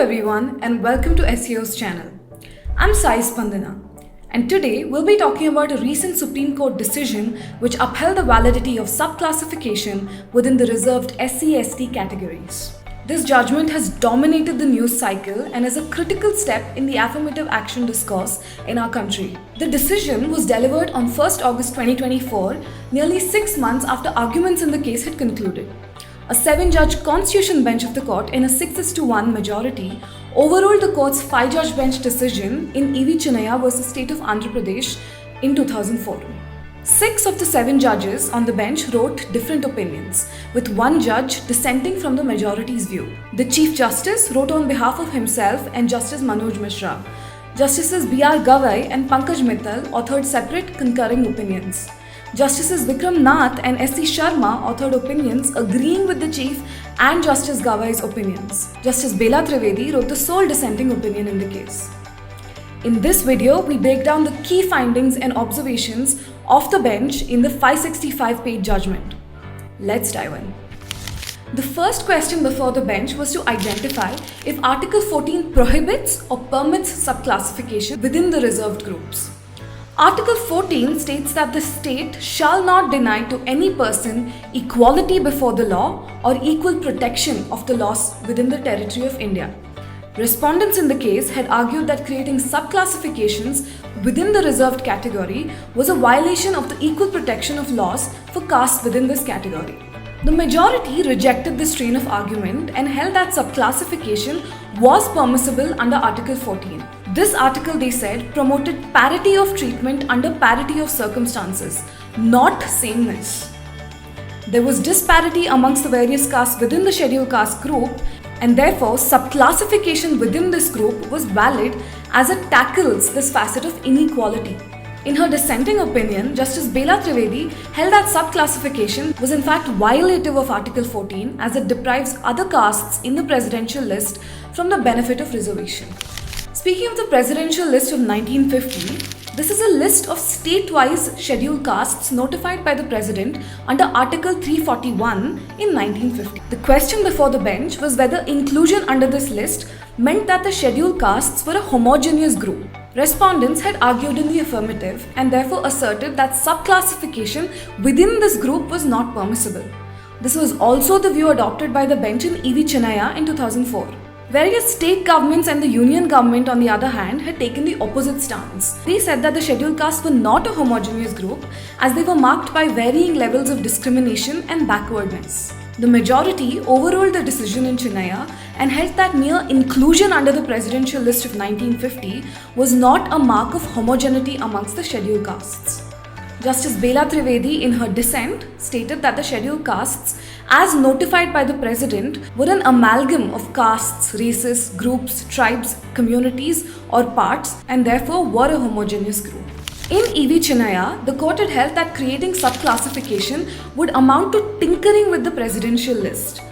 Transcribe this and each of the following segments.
everyone and welcome to SEO's channel. I'm Sai Spandana and today we'll be talking about a recent Supreme Court decision which upheld the validity of subclassification within the reserved SC/ST categories. This judgment has dominated the news cycle and is a critical step in the affirmative action discourse in our country. The decision was delivered on 1st August 2024, nearly 6 months after arguments in the case had concluded. A 7-judge constitution bench of the court in a 6:1 majority overruled the court's 5-judge bench decision in E.V. Chinnaiah vs. State of Andhra Pradesh in 2004. 6 of the 7 judges on the bench wrote different opinions, with one judge dissenting from the majority's view. The Chief Justice wrote on behalf of himself and Justice Manoj Mishra. Justices B.R. Gavai and Pankaj Mittal authored separate concurring opinions. Justices Vikram Nath and S.C. Sharma authored opinions agreeing with the Chief and Justice Gavai's opinions. Justice Bela Trivedi wrote the sole dissenting opinion in the case. In this video, we break down the key findings and observations of the bench in the 565-page judgment. Let's dive in. The first question before the bench was to identify if Article 14 prohibits or permits subclassification within the reserved groups. Article 14 states that the state shall not deny to any person equality before the law or equal protection of the laws within the territory of India. Respondents in the case had argued that creating subclassifications within the reserved category was a violation of the equal protection of laws for castes within this category. The majority rejected this train of argument and held that subclassification was permissible under Article 14. This article, they said, promoted parity of treatment under parity of circumstances, not sameness. There was disparity amongst the various castes within the scheduled caste group, and therefore subclassification within this group was valid as it tackles this facet of inequality. In her dissenting opinion, Justice Bela Trivedi held that subclassification was in fact violative of Article 14 as it deprives other castes in the presidential list from the benefit of reservation. Speaking of the presidential list of 1950, this is a list of state-wise scheduled castes notified by the President under Article 341 in 1950. The question before the bench was whether inclusion under this list meant that the scheduled castes were a homogeneous group. Respondents had argued in the affirmative and therefore asserted that subclassification within this group was not permissible. This was also the view adopted by the bench in E.V. Chinnaiah in 2004. Various state governments and the union government, on the other hand, had taken the opposite stance. They said that the scheduled castes were not a homogeneous group as they were marked by varying levels of discrimination and backwardness. The majority overruled the decision in Chinnaiah and held that mere inclusion under the presidential list of 1950 was not a mark of homogeneity amongst the scheduled castes. Justice Bela Trivedi, in her dissent, stated that the scheduled castes, as notified by the President, were an amalgam of castes, races, groups, tribes, communities, or parts, and therefore were a homogeneous group. In E.V. Chinnaiah, the court had held that creating subclassification would amount to tinkering with the presidential list.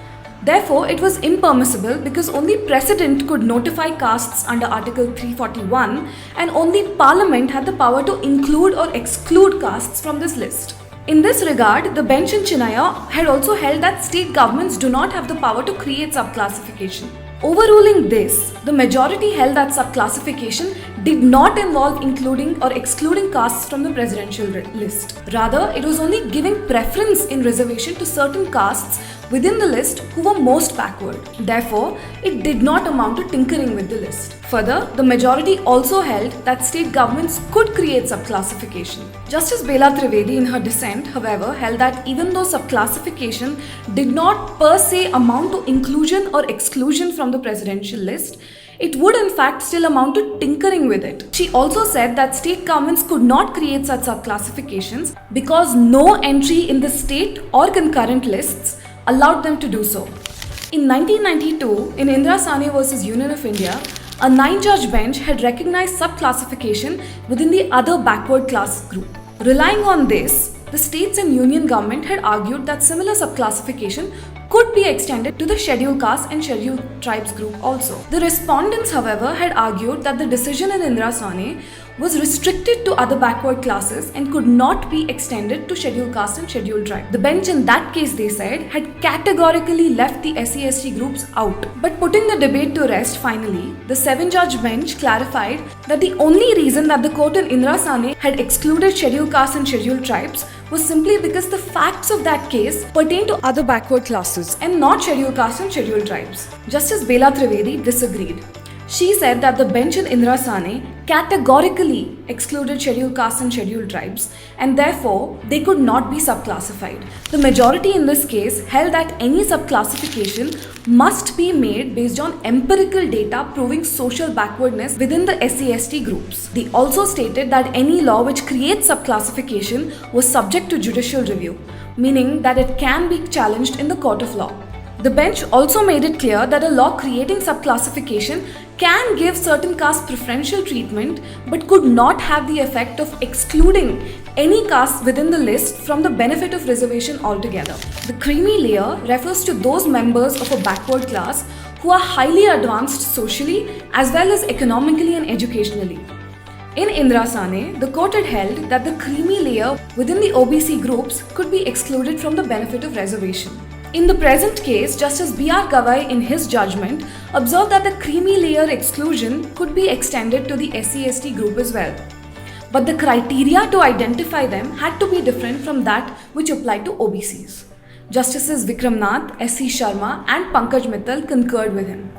Therefore, it was impermissible because only President could notify castes under Article 341 and only Parliament had the power to include or exclude castes from this list. In this regard, the bench in Chinnaiah had also held that state governments do not have the power to create subclassification. Overruling this, the majority held that subclassification did not involve including or excluding castes from the presidential list. Rather, it was only giving preference in reservation to certain castes within the list who were most backward. Therefore, it did not amount to tinkering with the list. Further, the majority also held that state governments could create subclassification. Justice Bela Trivedi, in her dissent, however, held that even though subclassification did not per se amount to inclusion or exclusion from the presidential list, it would in fact still amount to tinkering with it. She also said that state governments could not create such subclassifications because no entry in the state or concurrent lists allowed them to do so. In 1992, in Indira Sane vs. Union of India, a 9-judge bench had recognized subclassification within the other backward class group. Relying on this, the states and union government had argued that similar subclassification could be extended to the scheduled caste and scheduled tribes group also. The respondents, however, had argued that the decision in Indira Sane was restricted to other backward classes and could not be extended to scheduled caste and scheduled tribe. The bench in that case, they said, had categorically left the SC/ST groups out. But putting the debate to rest finally, the 7-judge bench clarified that the only reason that the court in Indira Sane had excluded scheduled caste and scheduled tribes was simply because the facts of that case pertain to other backward classes and not scheduled caste and scheduled tribes. Justice Bela Trivedi disagreed. She said that the bench in Indira Sane categorically excluded scheduled castes and scheduled tribes, and therefore they could not be subclassified. The majority in this case held that any subclassification must be made based on empirical data proving social backwardness within the SC/ST groups. They also stated that any law which creates subclassification was subject to judicial review, meaning that it can be challenged in the court of law. The bench also made it clear that a law creating subclassification can give certain castes preferential treatment but could not have the effect of excluding any caste within the list from the benefit of reservation altogether. The creamy layer refers to those members of a backward class who are highly advanced socially as well as economically and educationally. In Indira Sane, the court had held that the creamy layer within the OBC groups could be excluded from the benefit of reservation. In the present case, Justice B.R. Gavai in his judgment observed that the creamy layer exclusion could be extended to the SC/ST group as well. But the criteria to identify them had to be different from that which applied to OBCs. Justices Vikram Nath, S.C. Sharma and Pankaj Mittal concurred with him.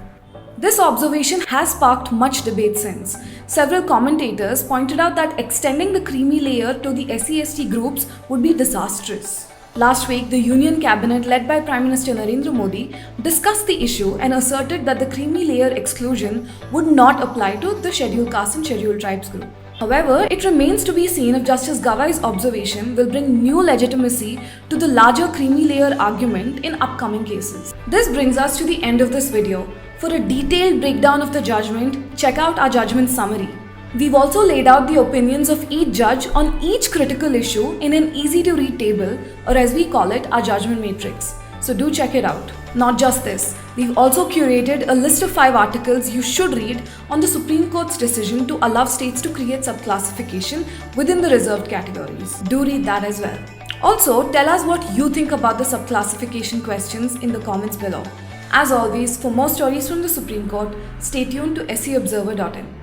This observation has sparked much debate since. Several commentators pointed out that extending the creamy layer to the SC/ST groups would be disastrous. Last week, the Union Cabinet led by Prime Minister Narendra Modi discussed the issue and asserted that the creamy layer exclusion would not apply to the scheduled caste and scheduled tribes group. However, it remains to be seen if Justice Gavai's observation will bring new legitimacy to the larger creamy layer argument in upcoming cases. This brings us to the end of this video. For a detailed breakdown of the judgment, check out our judgment summary. We've also laid out the opinions of each judge on each critical issue in an easy-to-read table, or as we call it, our judgment matrix. So do check it out. Not just this, we've also curated a list of 5 articles you should read on the Supreme Court's decision to allow states to create subclassification within the reserved categories. Do read that as well. Also, tell us what you think about the subclassification questions in the comments below. As always, for more stories from the Supreme Court, stay tuned to seobserver.in.